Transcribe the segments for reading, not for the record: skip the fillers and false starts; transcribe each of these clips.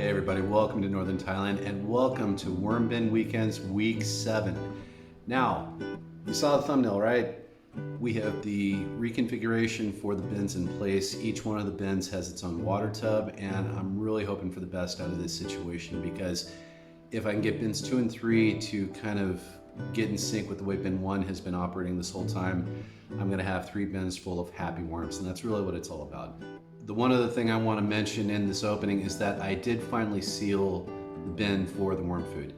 Hey everybody, welcome to Northern Thailand and welcome to Worm Bin Weekends Week 7. Now, you saw the thumbnail, right? We have the reconfiguration for the bins in place. Each one of the bins has its own water tub, and I'm really hoping for the best out of this situation because if I can get bins 2 and 3 to kind of get in sync with the way bin 1 has been operating this whole time, I'm gonna have 3 bins full of happy worms, and that's really what it's all about. The one other thing I want to mention in this opening is that I did finally seal the bin for the worm food.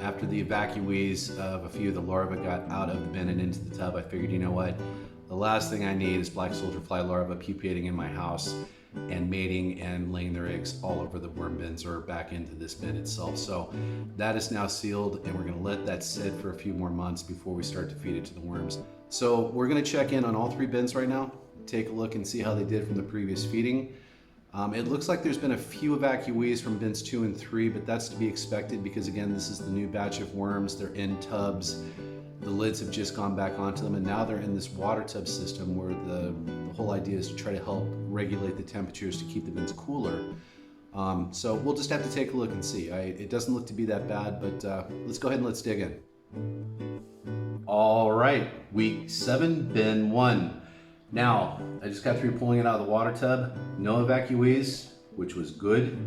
After the evacuees of a few of the larvae got out of the bin and into the tub, I figured, you know what, the last thing I need is black soldier fly larvae pupating in my house and mating and laying their eggs all over the worm bins or back into this bin itself. So that is now sealed, and we're going to let that sit for a few more months before we start to feed it to the worms. So we're going to check in on all 3 bins right now, take a look and see how they did from the previous feeding. It looks like there's been a few evacuees from bins 2 and 3, but that's to be expected because again, this is the new batch of worms. They're in tubs. The lids have just gone back onto them, and now they're in this water tub system where the whole idea is to try to help regulate the temperatures to keep the bins cooler. So we'll just have to take a look and see. It doesn't look to be that bad, but let's go ahead and let's dig in. All right, week 7, bin 1. Now, I just got through pulling it out of the water tub. No evacuees, which was good.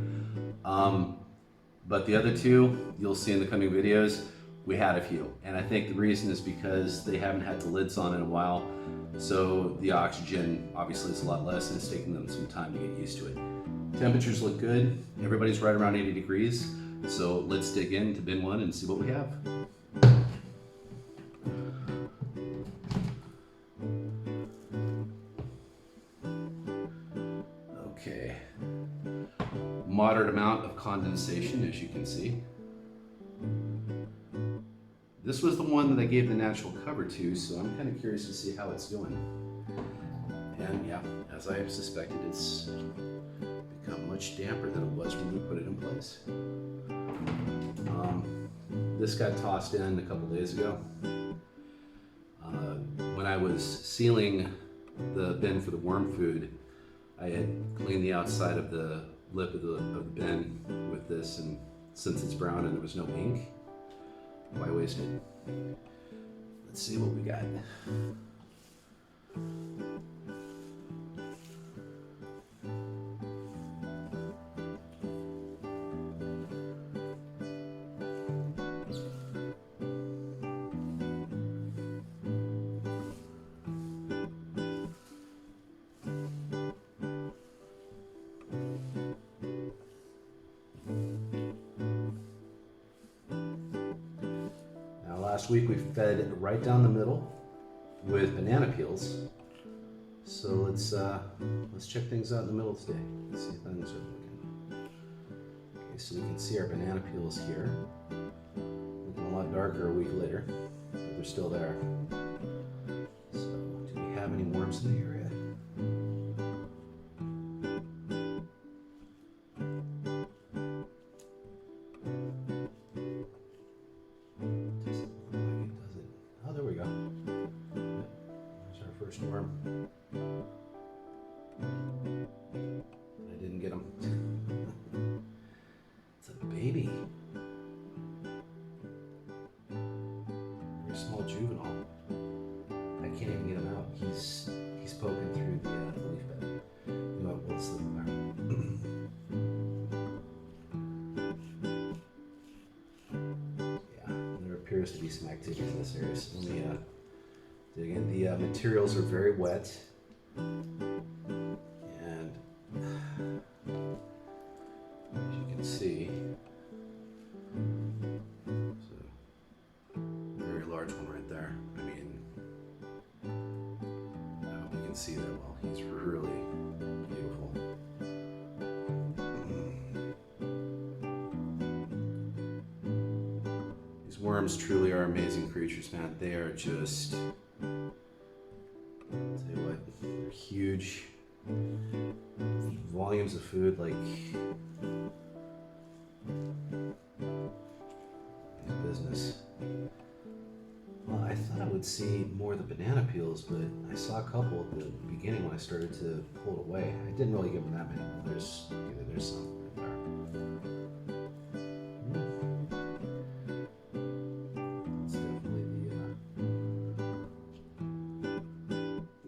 But the other 2, you'll see in the coming videos, we had a few. And I think the reason is because they haven't had the lids on in a while. So the oxygen obviously is a lot less and it's taking them some time to get used to it. Temperatures look good. Everybody's right around 80 degrees. So let's dig into bin 1 and see what we have. Okay, moderate amount of condensation, as you can see. This was the one that I gave the natural cover to, so I'm kind of curious to see how it's doing. And yeah, as I have suspected, it's become much damper than it was when we put it in place. This got tossed in a couple days ago. When I was sealing the bin for the worm food, I had cleaned the outside of the lip of the bin with this, and since it's brown and there was no ink, why waste it? Let's see what we got. Last week we fed right down the middle with banana peels. So let's check things out in the middle today. Let's see if things are looking. Okay, so we can see our banana peels here. Looking a lot darker a week later, but they're still there. So do we have any worms in the area? First worm. I didn't get him. It's a baby. Very small juvenile. I can't even get him out. He's poking through the leaf bed. You know what? We'll slip him there. Yeah, there appears to be some activity in this area. So let me dig in. The materials are very wet, and as you can see, it's a very large one right there. I mean, I hope you can see that well. He's really beautiful. These worms truly are amazing creatures, man. They are just, I'll tell you what, they're huge. Eat volumes of food like business. Well, I thought I would see more of the banana peels, but I saw a couple at the beginning when I started to pull it away. I didn't really give them that many. There's some right It's definitely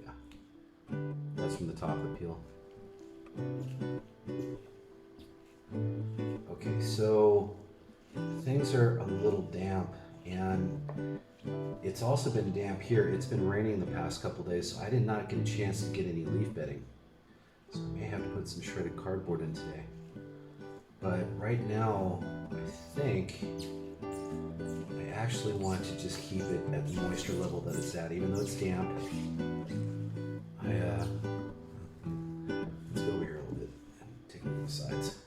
yeah, that's from the top of the peel. Okay, so things are a little damp, and it's also been damp here. It's been raining the past couple days, so I did not get a chance to get any leaf bedding. So I may have to put some shredded cardboard in today. But right now, I think I actually want to just keep it at the moisture level that it's at, even though it's damp. Let's go over here a little bit and take a look at the sides.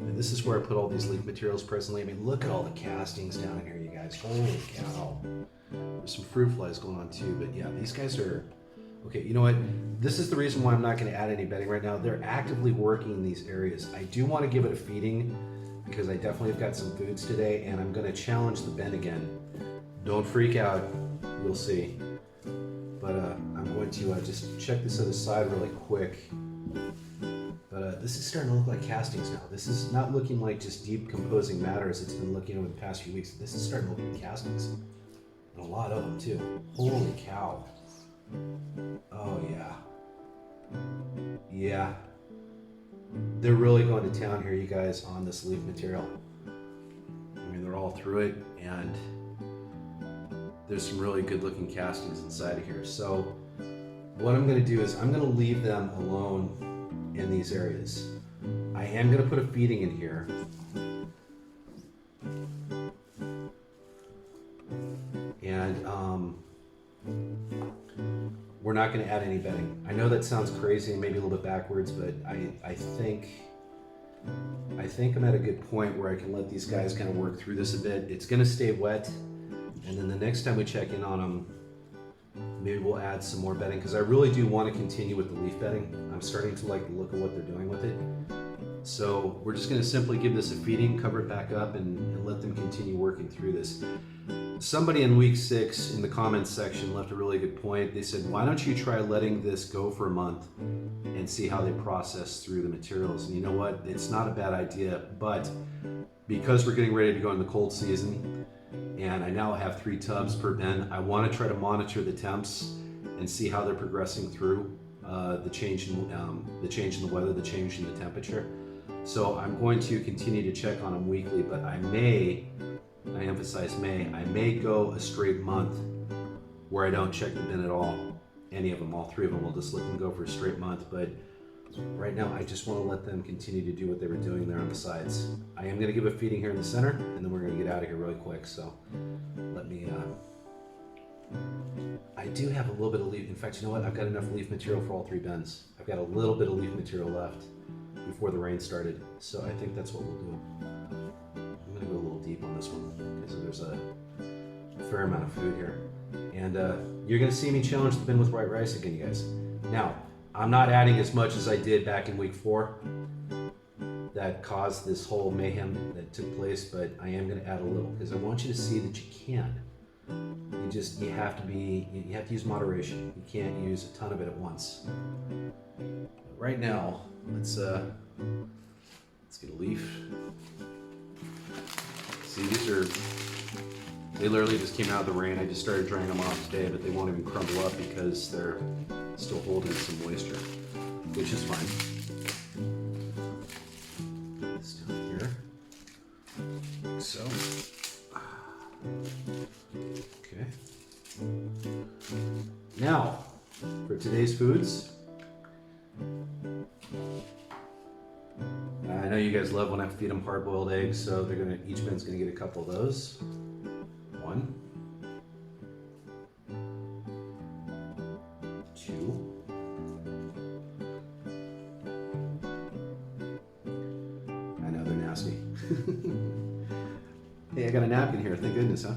And this is where I put all these leaf materials presently. I mean, look at all the castings down here, you guys. Holy cow. There's some fruit flies going on too, but yeah, these guys are... Okay, you know what? This is the reason why I'm not going to add any bedding right now. They're actively working in these areas. I do want to give it a feeding because I definitely have got some foods today, and I'm going to challenge the bin again. Don't freak out. You'll see. But I'm going to just check this other side really quick. But this is starting to look like castings now. This is not looking like just deep composing matter as it's been looking over the past few weeks. This is starting to look like castings. And a lot of them too. Holy cow. Oh yeah. Yeah. They're really going to town here, you guys, on this leaf material. I mean, they're all through it, and there's some really good looking castings inside of here. So what I'm going to do is I'm going to leave them alone in these areas. I am going to put a feeding in here. And we're not going to add any bedding. I know that sounds crazy and maybe a little bit backwards, but I think I'm at a good point where I can let these guys kind of work through this a bit. It's going to stay wet, and then the next time we check in on them, maybe we'll add some more bedding, because I really do want to continue with the leaf bedding. I'm starting to like the look of what they're doing with it. So we're just going to simply give this a feeding, cover it back up, and let them continue working through this. Somebody in week 6 in the comments section left a really good point. They said, why don't you try letting this go for a month and see how they process through the materials? And you know what? It's not a bad idea, but because we're getting ready to go in the cold season, and I now have 3 tubs per bin, I want to try to monitor the temps and see how they're progressing through the change in the weather, the change in the temperature. So I'm going to continue to check on them weekly, but I emphasize may, I may go a straight month where I don't check the bin at all. Any of them, all 3 of them, we'll just let them go for a straight month. But right now, I just want to let them continue to do what they were doing there on the sides. I am going to give a feeding here in the center, and then we're going to get out of here really quick. So let me, I do have a little bit of leaf. In fact, you know what? I've got enough leaf material for all 3 bins. I've got a little bit of leaf material left before the rain started. So I think that's what we'll do. I'm going to go a little deep on this one because there's a fair amount of food here. And you're going to see me challenge the bin with white rice again, you guys. Now, I'm not adding as much as I did back in week 4 that caused this whole mayhem that took place, but I am going to add a little because I want you to see that you can. You have to use moderation. You can't use a ton of it at once. Right now, let's get a leaf. See, they literally just came out of the rain. I just started drying them off today, but they won't even crumble up because they're still holding some moisture, which is fine. This down here, like so. Okay. Now, for today's foods, I know you guys love when I feed them hard-boiled eggs, so each bin's gonna get a couple of those. 1, 2. I know they're nasty. Hey, I got a napkin here. Thank goodness, huh?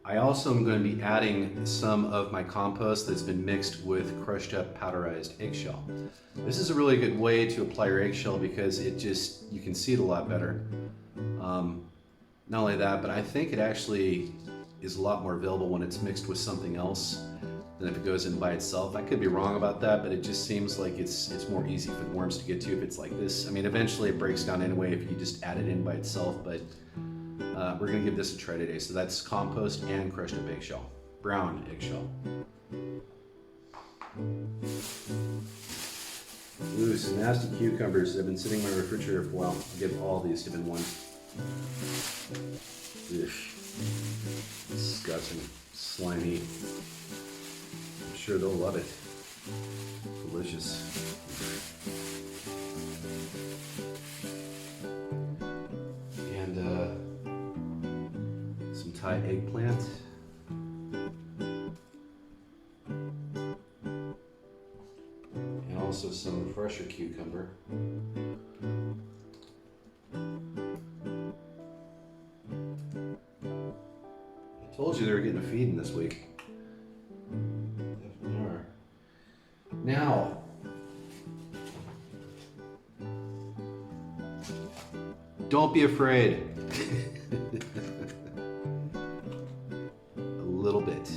I also am going to be adding some of my compost that's been mixed with crushed up powderized eggshell. This is a really good way to apply your eggshell because you can see it a lot better. Not only that, but I think it actually is a lot more available when it's mixed with something else than if it goes in by itself. I could be wrong about that, but it just seems like it's more easy for the worms to get to if it's like this. I mean, eventually it breaks down anyway if you just add it in by itself, but we're gonna give this a try today. So that's compost and crushed up eggshell, brown eggshell. Ooh, some nasty cucumbers that have been sitting in my refrigerator for a while. I'll give all these to bin one. Ugh. Disgusting, slimy. I'm sure they'll love it. Delicious. And some Thai eggplant. And also some fresher cucumber. Told you they were getting a feeding this week. Definitely are. Now, don't be afraid. A little bit.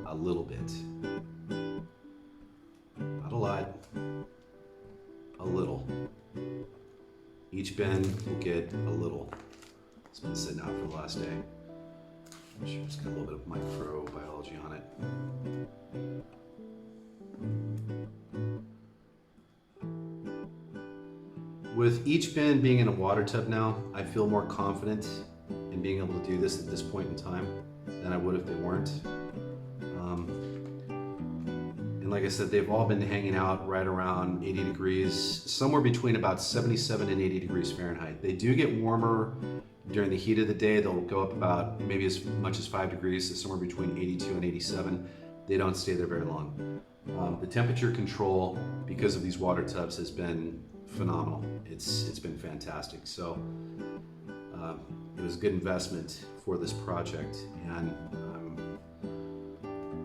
A little bit. Not a lot. A little. Each bin will get a little. It's been sitting out for the last day. I'm sure it's got a little bit of microbiology on it. With each bin being in a water tub now, I feel more confident in being able to do this at this point in time than I would if they weren't. And like I said, they've all been hanging out right around 80 degrees, somewhere between about 77 and 80 degrees Fahrenheit. They do get warmer during the heat of the day. They'll go up about maybe as much as 5 degrees, so somewhere between 82 and 87. They don't stay there very long. The temperature control, because of these water tubs, has been phenomenal. It's been fantastic. So it was a good investment for this project, and I'm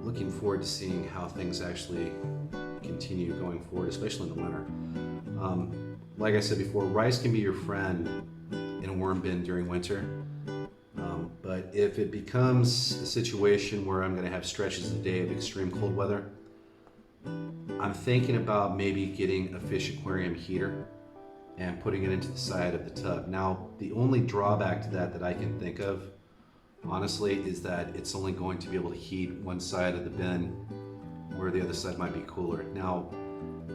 looking forward to seeing how things actually continue going forward, especially in the winter. Like I said before, rice can be your friend in a worm bin during winter, but if it becomes a situation where I'm going to have stretches of the day of extreme cold weather, I'm thinking about maybe getting a fish aquarium heater and putting it into the side of the tub. Now, the only drawback to that I can think of, honestly, is that it's only going to be able to heat one side of the bin where the other side might be cooler. Now,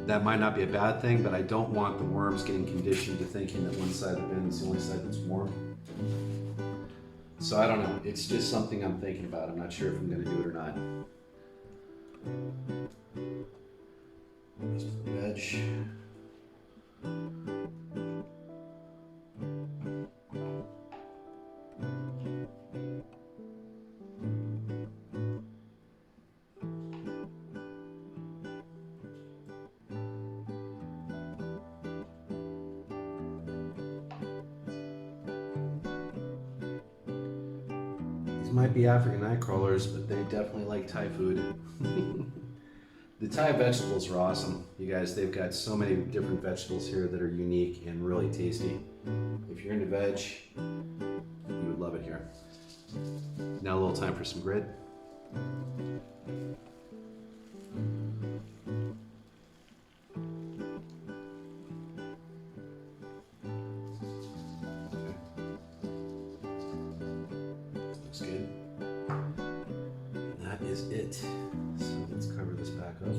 that might not be a bad thing, but I don't want the worms getting conditioned to thinking that one side of the bin is the only side that's warm. So I don't know. It's just something I'm thinking about. I'm not sure if I'm going to do it or not. Rest of the veg. These might be African night crawlers, but they definitely like Thai food. The Thai vegetables are awesome. You guys, they've got so many different vegetables here that are unique and really tasty. If you're into veg, you would love it here. Now a little time for some grit. Looks good. And that is it. So let's cover this back up.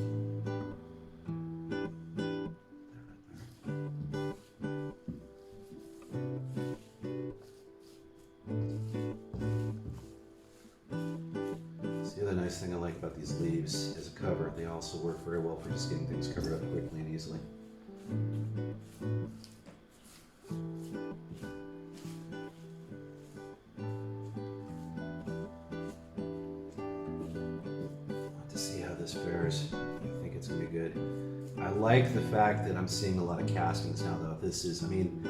See, the other nice thing I like about these leaves as a cover, they also work very well for just getting things covered up quickly and easily. This fares. I think it's gonna be good. I like the fact that I'm seeing a lot of castings now though. This is, I mean,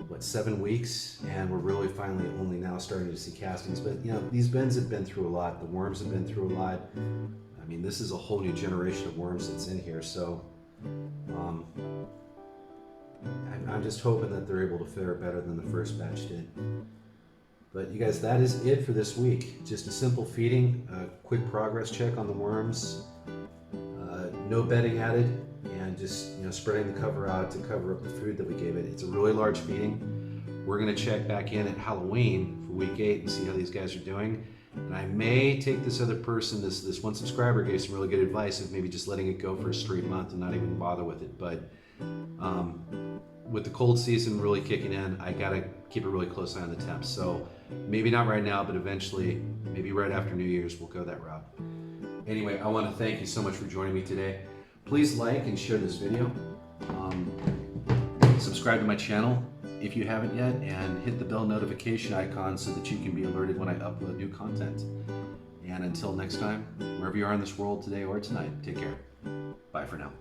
what, 7 weeks? And we're really finally only now starting to see castings. But you know, these bins have been through a lot. The worms have been through a lot. I mean, this is a whole new generation of worms that's in here. So I'm just hoping that they're able to fare better than the first batch did. But you guys, that is it for this week. Just a simple feeding, a quick progress check on the worms, no bedding added, and just spreading the cover out to cover up the food that we gave it. It's a really large feeding. We're gonna check back in at Halloween for week 8 and see how these guys are doing. And I may take this other person, this one subscriber gave some really good advice of maybe just letting it go for a straight month and not even bother with it. But with the cold season really kicking in, I gotta keep a really close eye on the temps. So maybe not right now, but eventually, maybe right after New Year's, we'll go that route. Anyway, I want to thank you so much for joining me today. Please like and share this video. Subscribe to my channel if you haven't yet, and hit the bell notification icon so that you can be alerted when I upload new content. And until next time, wherever you are in this world today or tonight, take care. Bye for now.